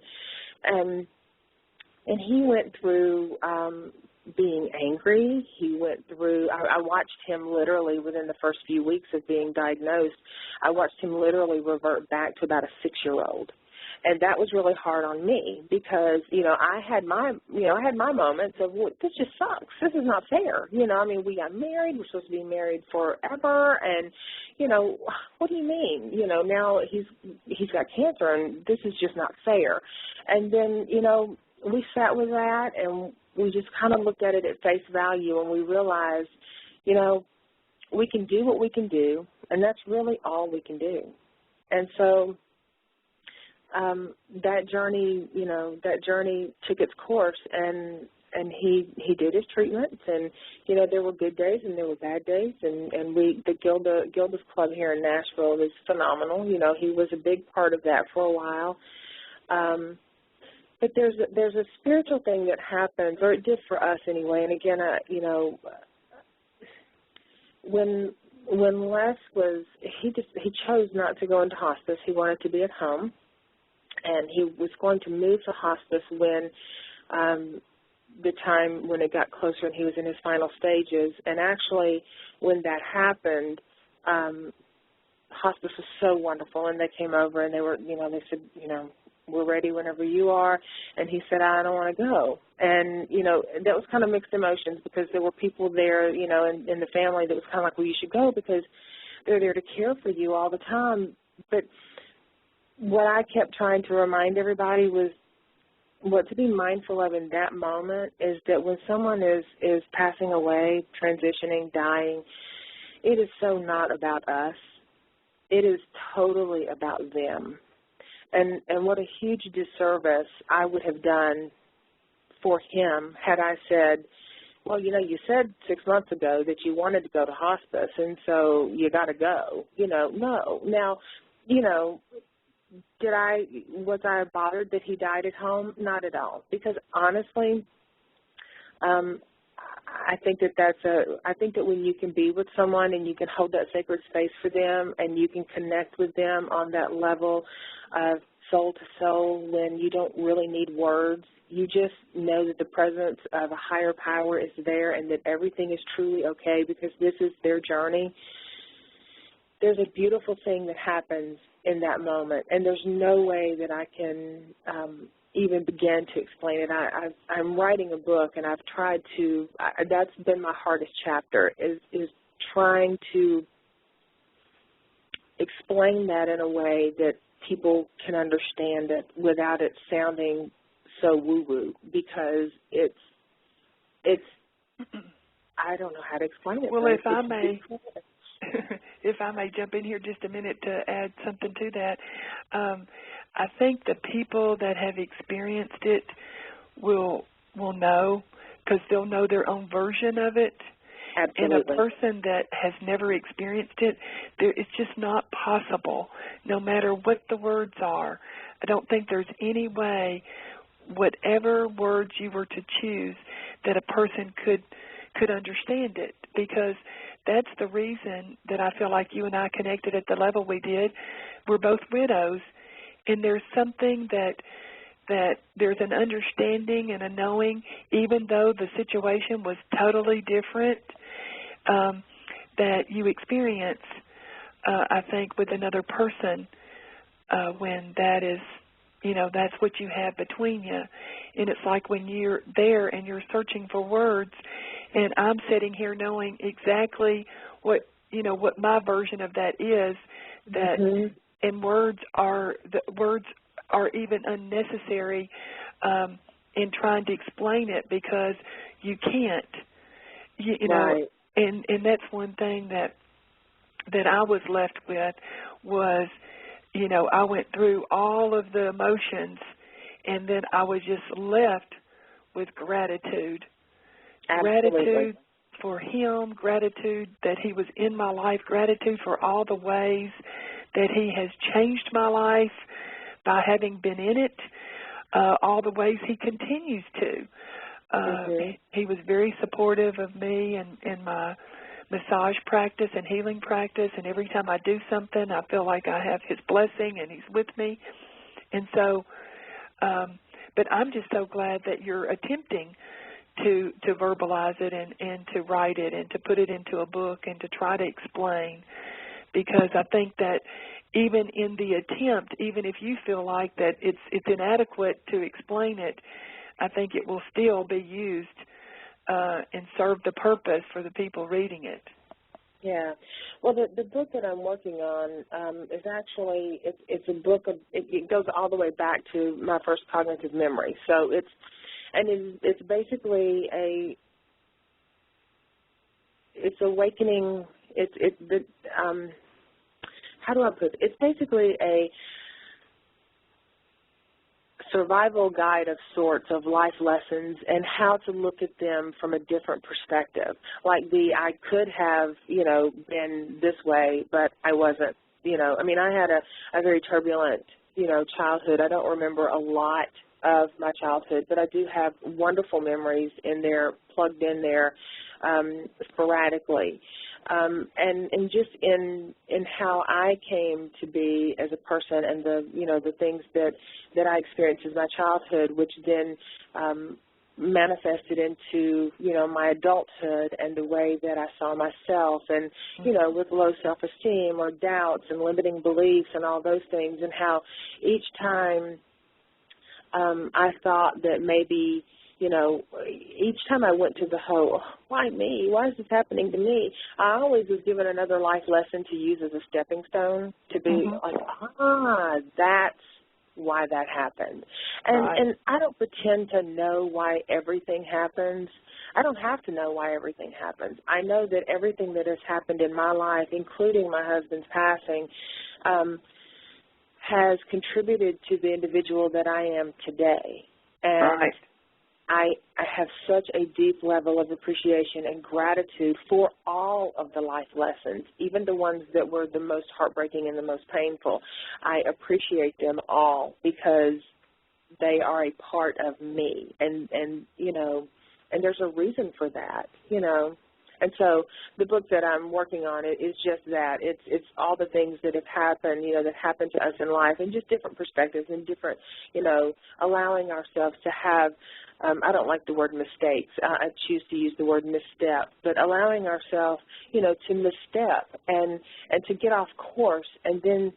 he went through being angry. He went through, I watched him literally within the first few weeks of being diagnosed, I watched him literally revert back to about a 6-year-old. And that was really hard on me because, I had my moments of, well, this just sucks. This is not fair. We got married. We're supposed to be married forever. And, what do you mean? Now he's got cancer and this is just not fair. And then, we sat with that and we just kind of looked at it at face value, and we realized, we can do what we can do, and that's really all we can do. And so that journey, that journey took its course, and he did his treatments, and there were good days and there were bad days, and the Gilda's Club here in Nashville is phenomenal. He was a big part of that for a while. But there's a spiritual thing that happens, or it did for us anyway. And again, when Les he chose not to go into hospice. He wanted to be at home, and he was going to move to hospice when the time when it got closer and he was in his final stages. And actually, when that happened, hospice was so wonderful, and they came over and they said, we're ready whenever you are. And he said, I don't want to go. And, that was kind of mixed emotions, because there were people there, in the family that was kind of like, well, you should go because they're there to care for you all the time. But what I kept trying to remind everybody was what to be mindful of in that moment is that when someone is passing away, transitioning, dying, it is so not about us. It is totally about them. And what a huge disservice I would have done for him had I said, well, you said 6 months ago that you wanted to go to hospice, and so you got to go. No. Now, was I bothered that he died at home? Not at all. Because honestly, I think that when you can be with someone and you can hold that sacred space for them and you can connect with them on that level of soul to soul, when you don't really need words, you just know that the presence of a higher power is there and that everything is truly okay because this is their journey. There's a beautiful thing that happens in that moment, and there's no way that I can even begin to explain it. I'm writing a book, and I've tried to, that's been my hardest chapter, is trying to explain that in a way that people can understand it without it sounding so woo-woo, because it's I don't know how to explain it. Well, if I may jump in here just a minute to add something to that, I think the people that have experienced it will know, because they'll know their own version of it. Absolutely. And a person that has never experienced it, it's just not possible, no matter what the words are. I don't think there's any way, whatever words you were to choose, that a person could understand it, because that's the reason that I feel like you and I connected at the level we did. We're both widows, and there's something that there's an understanding and a knowing, even though the situation was totally different, that you experience, I think, with another person when that is, that's what you have between you. And it's like when you're there and you're searching for words, and I'm sitting here knowing exactly what my version of that is, that and words are even unnecessary in trying to explain it, because you can't, right. And that's one thing that I was left with was, I went through all of the emotions, and then I was just left with gratitude. Absolutely. Gratitude for him, gratitude that he was in my life, gratitude for all the ways that he has changed my life by having been in it, all the ways he continues to. He was very supportive of me and my massage practice and healing practice, and every time I do something, I feel like I have his blessing and he's with me. And so, but I'm just so glad that you're attempting to verbalize it and to write it and to put it into a book and to try to explain, because I think that even in the attempt, even if you feel like that it's inadequate to explain it, I think it will still be used and serve the purpose for the people reading it. Yeah. Well, the book that I'm working on is actually, it's a book of, it goes all the way back to my first cognitive memory. So it's basically it's awakening, how do I put it? It's basically survival guide of sorts of life lessons and how to look at them from a different perspective. Like I could have, been this way, but I wasn't, I mean, I had a very turbulent, childhood. I don't remember a lot of my childhood, but I do have wonderful memories in there, plugged in there sporadically. And just in how I came to be as a person and the things that I experienced as my childhood, which then manifested into, my adulthood and the way that I saw myself and, with low self-esteem or doubts and limiting beliefs and all those things, and how each time I thought that maybe, each time I went to the whole, why me? Why is this happening to me? I always was given another life lesson to use as a stepping stone to be that's why that happened. And I don't pretend to know why everything happens. I don't have to know why everything happens. I know that everything that has happened in my life, including my husband's passing, has contributed to the individual that I am today. And I have such a deep level of appreciation and gratitude for all of the life lessons, even the ones that were the most heartbreaking and the most painful. I appreciate them all because they are a part of me, and there's a reason for that, And so the book that I'm working on is just that. It's all the things that have happened, that happened to us in life, and just different perspectives and different, allowing ourselves to have, I don't like the word mistakes. I choose to use the word misstep, but allowing ourselves, to misstep and to get off course, and then,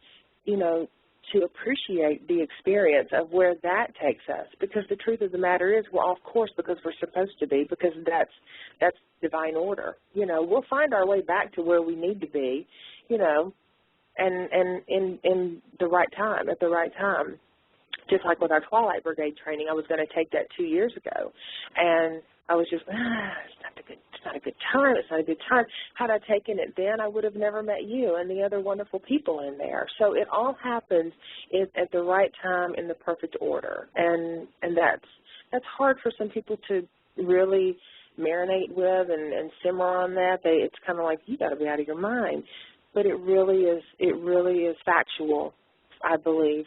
to appreciate the experience of where that takes us. Because the truth of the matter is we're off course because we're supposed to be, because that's divine order. We'll find our way back to where we need to be, and in the right time, at the right time. Just like with our Twilight Brigade training, I was going to take that 2 years ago, and I was just, it's not a good time. Had I taken it then, I would have never met you and the other wonderful people in there. So it all happens at the right time in the perfect order, and that's hard for some people to really marinate with and simmer on that. It's kind of like, you got to be out of your mind, but it really is factual. I believe,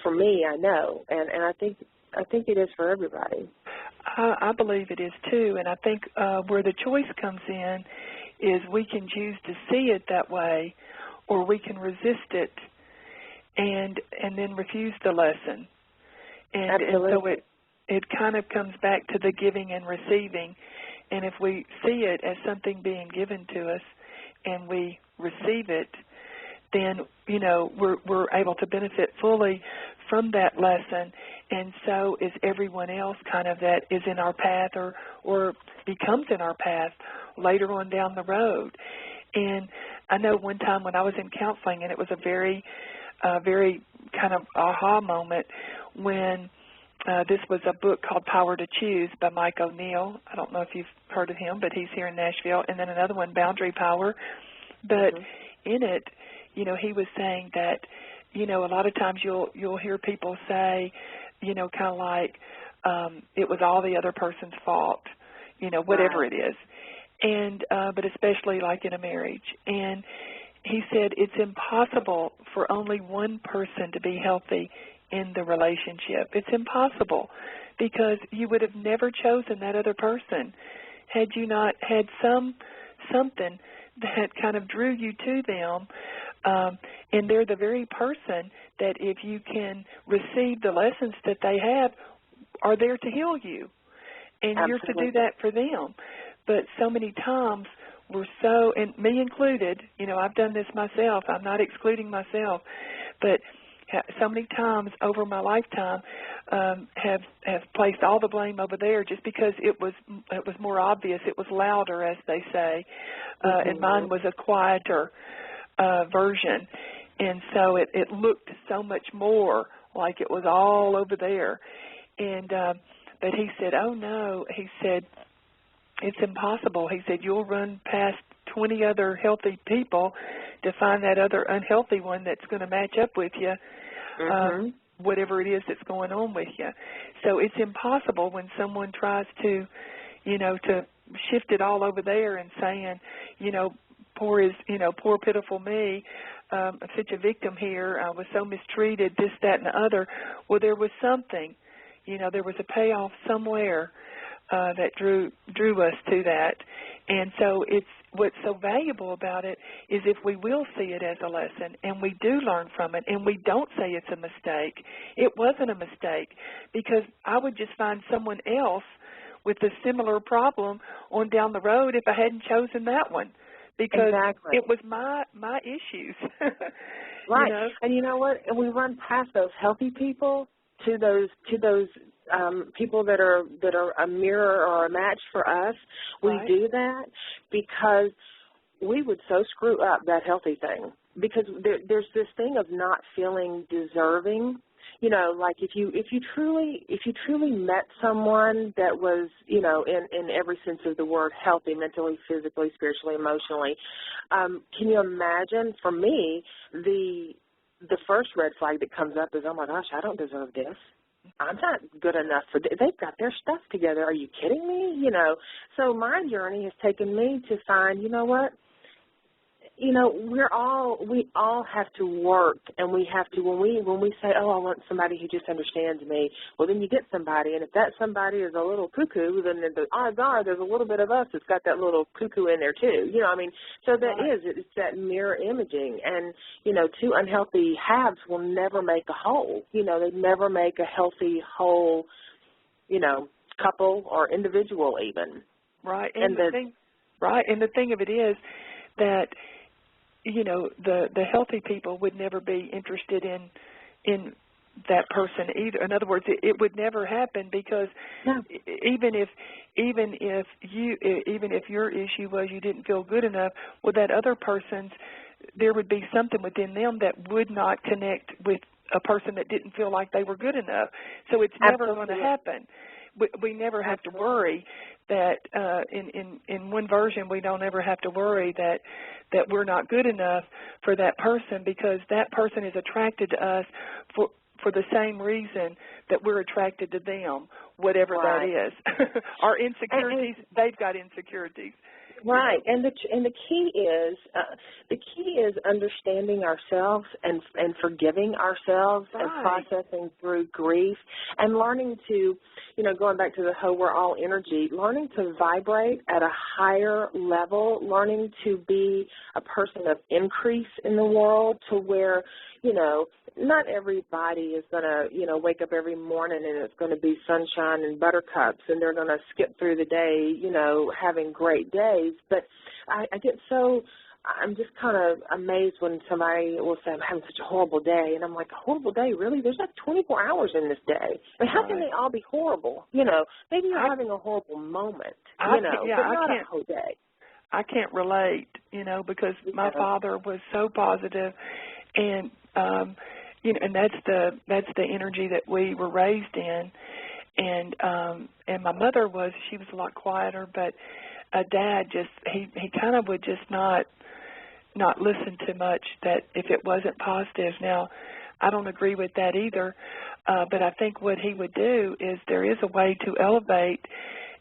for me, I know, and I think it is for everybody. I believe it is too, and I think where the choice comes in is we can choose to see it that way, or we can resist it and then refuse the lesson. And so it kind of comes back to the giving and receiving. And if we see it as something being given to us and we receive it, then, we're able to benefit fully from that lesson, and so is everyone else kind of that is in our path or becomes in our path later on down the road. And I know one time when I was in counseling, and it was a very kind of aha moment when this was a book called Power to Choose by Mike O'Neill. I don't know if you've heard of him, but he's here in Nashville. And then another one, Boundary Power. But in it, he was saying that, a lot of times you'll hear people say, kind of like, it was all the other person's fault, whatever it is. And, but especially like in a marriage. And he said it's impossible for only one person to be healthy in the relationship. It's impossible because you would have never chosen that other person had you not had something that kind of drew you to them. And they're the very person that if you can receive the lessons that they have are there to heal you. And you're to do that for them. But so many times we're so, and me included, I've done this myself. I'm not excluding myself. But so many times over my lifetime have placed all the blame over there just because it was more obvious. It was louder, as they say. And mine was a quieter version. And so it looked so much more like it was all over there. And but he said, oh, no. He said, it's impossible. He said, you'll run past 20 other healthy people to find that other unhealthy one that's going to match up with you. whatever it is that's going on with you. So it's impossible when someone tries to, to shift it all over there and saying, poor pitiful me, I'm such a victim here, I was so mistreated, this, that, and the other. Well, there was something, there was a payoff somewhere that drew us to that. And so what's so valuable about it is if we will see it as a lesson and we do learn from it and we don't say it's a mistake, it wasn't a mistake, because I would just find someone else with a similar problem on down the road if I hadn't chosen that one, because it was my issues. Right. And you know what? And we run past those healthy people to those people that are a mirror or a match for us. We do that because we would so screw up that healthy thing, because there's this thing of not feeling deserving. Like if you truly met someone that was, in every sense of the word, healthy, mentally, physically, spiritually, emotionally, can you imagine? For me, the first red flag that comes up is, oh my gosh, I don't deserve this. I'm not good enough for this. They've got their stuff together. Are you kidding me? So my journey has taken me to find, you know what? We all have to work, and we have to, when we say, oh, I want somebody who just understands me, well, then you get somebody, and if that somebody is a little cuckoo, then the odds are there's a little bit of us that's got that little cuckoo in there too. So it's that mirror imaging, and, two unhealthy halves will never make a whole. They never make a healthy whole, couple or individual even. Right. And the thing of it is that, the healthy people would never be interested in that person either. In other words, it would never happen, because even if your issue was you didn't feel good enough, well, that other person's, there would be something within them that would not connect with a person that didn't feel like they were good enough. So it's never going to happen. We never have to worry that in one version we don't ever have to worry that we're not good enough for that person, because that person is attracted to us for the same reason that we're attracted to them, whatever that is. Our insecurities, they've got insecurities. Right, and the key is understanding ourselves and forgiving ourselves and processing through grief, and learning to, going back to the whole we're all energy, learning to vibrate at a higher level, learning to be a person of increase in the world, to where, not everybody is going to, wake up every morning and it's going to be sunshine and buttercups and they're going to skip through the day, having great days. But I'm just kind of amazed when somebody will say, I'm having such a horrible day. And I'm like, a horrible day? Really? There's like 24 hours in this day. I mean, how can they all be horrible? Maybe you're having a horrible moment, but not a whole day. I can't relate, because my father was so positive, and and that's the energy that we were raised in, and my mother she was a lot quieter, but Dad he kind of would just not listen to much that if it wasn't positive. Now, I don't agree with that either, but I think what he would do is there is a way to elevate,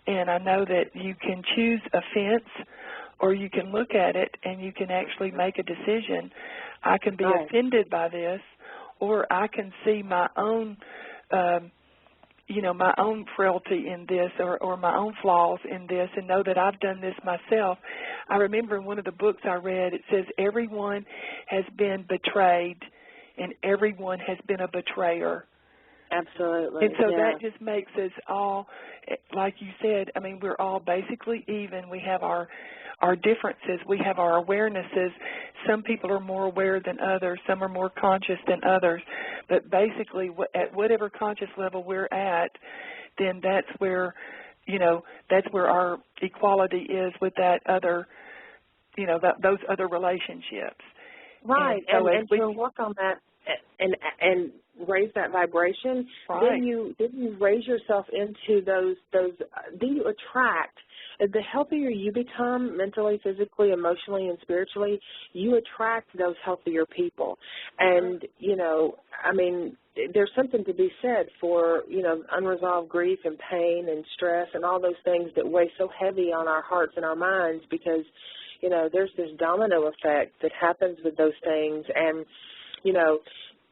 and I know that you can choose offense, or you can look at it and you can actually make a decision. I can be offended by this, or I can see my own, my own frailty in this, or my own flaws in this, and know that I've done this myself. I remember in one of the books I read, it says everyone has been betrayed and everyone has been a betrayer. Absolutely. And so that just makes us all, like you said, I mean, we're all basically even. We have our differences. We have our awarenesses. Some people are more aware than others. Some are more conscious than others. But basically, at whatever conscious level we're at, then that's where, that's where our equality is with that other, those other relationships. Right, and to work on that and raise that vibration, then you raise yourself into those then you attract the healthier you become mentally, physically, emotionally, and spiritually, you attract those healthier people. And, you know, I mean, there's something to be said for, you know, unresolved grief and pain and stress and all those things that weigh so heavy on our hearts and our minds because, you know, there's this domino effect that happens with those things. And, you know,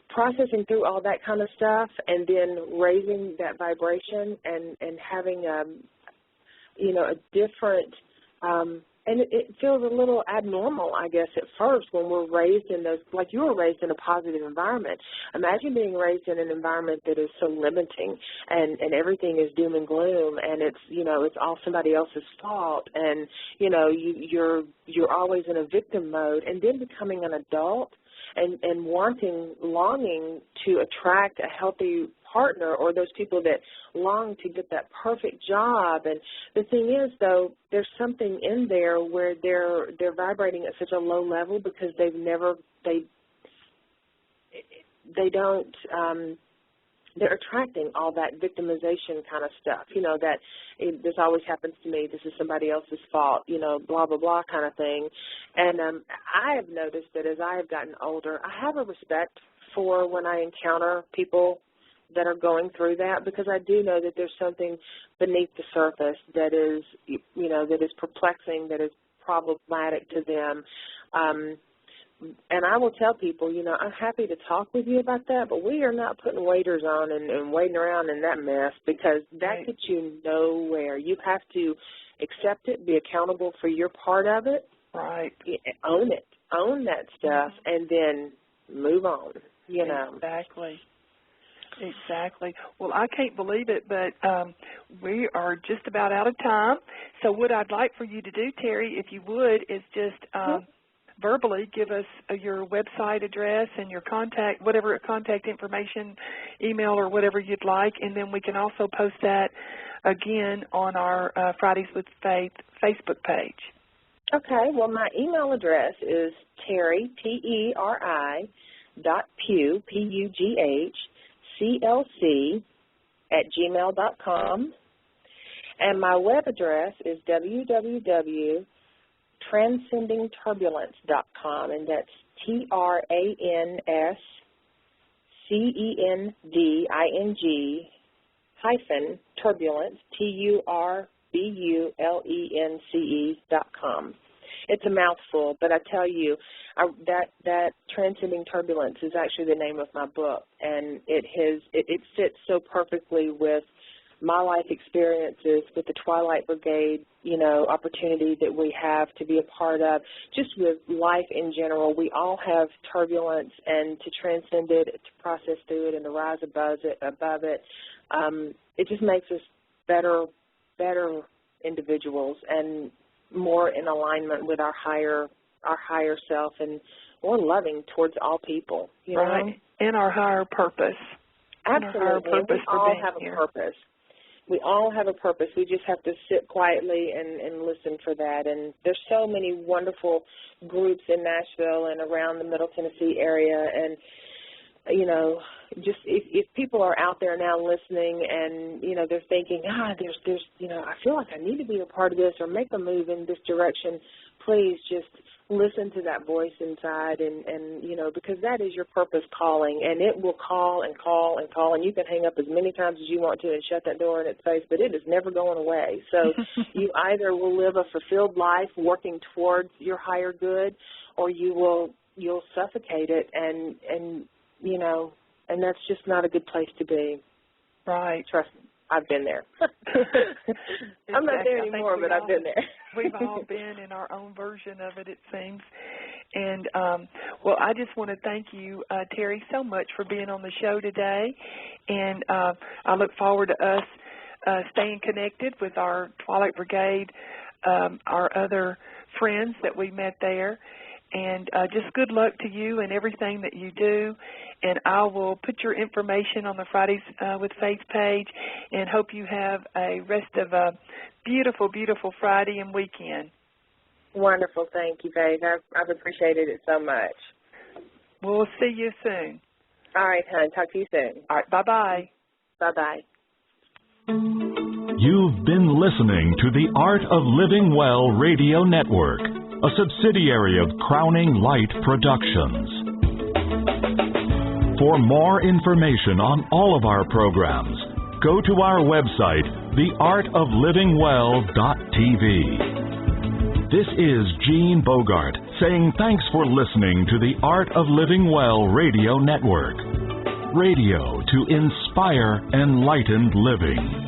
processing through all that kind of stuff and then raising that vibration and having, you know, a different, and it feels a little abnormal, I guess, at first when we're raised in those, like you were raised in a positive environment. Imagine being raised in an environment that is so limiting and everything is doom and gloom and it's, you know, it's all somebody else's fault and, you know, you're always in a victim mode, and then becoming an adult and longing to attract a healthy partner or those people that long to get that perfect job. And the thing is, though, there's something in there where they're vibrating at such a low level because they don't they're attracting all that victimization kind of stuff, you know, that this always happens to me, this is somebody else's fault, you know, blah, blah, blah kind of thing. And I have noticed that as I have gotten older, I have a respect for when I encounter people that are going through that because I do know that there's something beneath the surface that is, you know, that is perplexing, that is problematic to them. And I will tell people, you know, I'm happy to talk with you about that, but we are not putting waiters on and waiting around in that mess because that gets you nowhere. You have to accept it, be accountable for your part of it. Right. Own it. Own that stuff and then move on, you know. Exactly. Exactly. Well, I can't believe it, but we are just about out of time. So what I'd like for you to do, Teri, if you would, is just verbally give us your website address and your contact, whatever contact information, email or whatever you'd like, and then we can also post that again on our Fridays with Faith Facebook page. Okay. Well, my email address is Teri, Teri, .Pugh, PUGH, CLC@gmail.com. And my web address is www.transcendingturbulence.com, and that's TRANSCENDING-turbulence, TURBULENCE.com. It's a mouthful, but I tell you, that Transcending Turbulence is actually the name of my book, and it fits so perfectly with my life experiences, with the Twilight Brigade, you know, opportunity that we have to be a part of, just with life in general. We all have turbulence, and to transcend it, to process through it, and to rise above it, it just makes us better individuals and more in alignment with our higher self and more loving towards all people. You right. know? And our higher purpose. Absolutely. Our purpose we all have a purpose. We all have a purpose. We just have to sit quietly and listen for that. And there's so many wonderful groups in Nashville and around the Middle Tennessee area. And, you know, just if people are out there now listening and, you know, they're thinking, there's, you know, I feel like I need to be a part of this or make a move in this direction, please just listen to that voice inside and, you know, because that is your purpose calling, and it will call and call and call, and you can hang up as many times as you want to and shut that door in its face, but it is never going away. So you either will live a fulfilled life working towards your higher good, or you'll suffocate it and you know, and that's just not a good place to be. Right. Trust me. I've been there. I'm not there anymore, but I've been there. We've all been in our own version of it seems. And, well, I just want to thank you, Teri, so much for being on the show today. And I look forward to us staying connected with our Twilight Brigade, our other friends that we met there. And just good luck to you and everything that you do. And I will put your information on the Fridays with Faith page, and hope you have a rest of a beautiful, beautiful Friday and weekend. Wonderful. Thank you, Faith. I've appreciated it so much. We'll see you soon. All right, hon. Talk to you soon. All right. Bye-bye. Bye-bye. You've been listening to the Art of Living Well Radio Network, a subsidiary of Crowning Light Productions. For more information on all of our programs, go to our website, theartoflivingwell.tv. This is Gene Bogart saying thanks for listening to the Art of Living Well Radio Network. Radio to inspire enlightened living.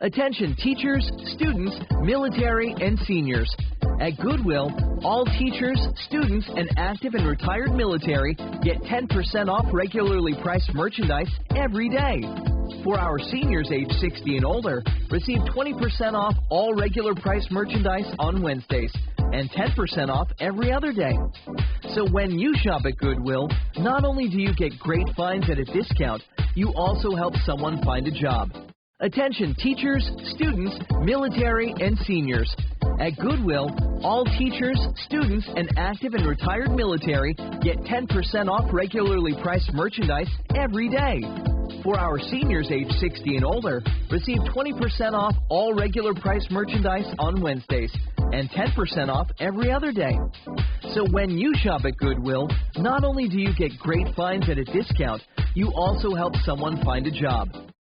Attention teachers, students, military, and seniors. At Goodwill, all teachers, students, and active and retired military get 10% off regularly priced merchandise every day. For our seniors age 60 and older, receive 20% off all regular priced merchandise on Wednesdays and 10% off every other day. So when you shop at Goodwill, not only do you get great finds at a discount, you also help someone find a job. Attention teachers, students, military, and seniors. At Goodwill, all teachers, students, and active and retired military get 10% off regularly priced merchandise every day. For our seniors age 60 and older, receive 20% off all regular priced merchandise on Wednesdays and 10% off every other day. So when you shop at Goodwill, not only do you get great finds at a discount, you also help someone find a job.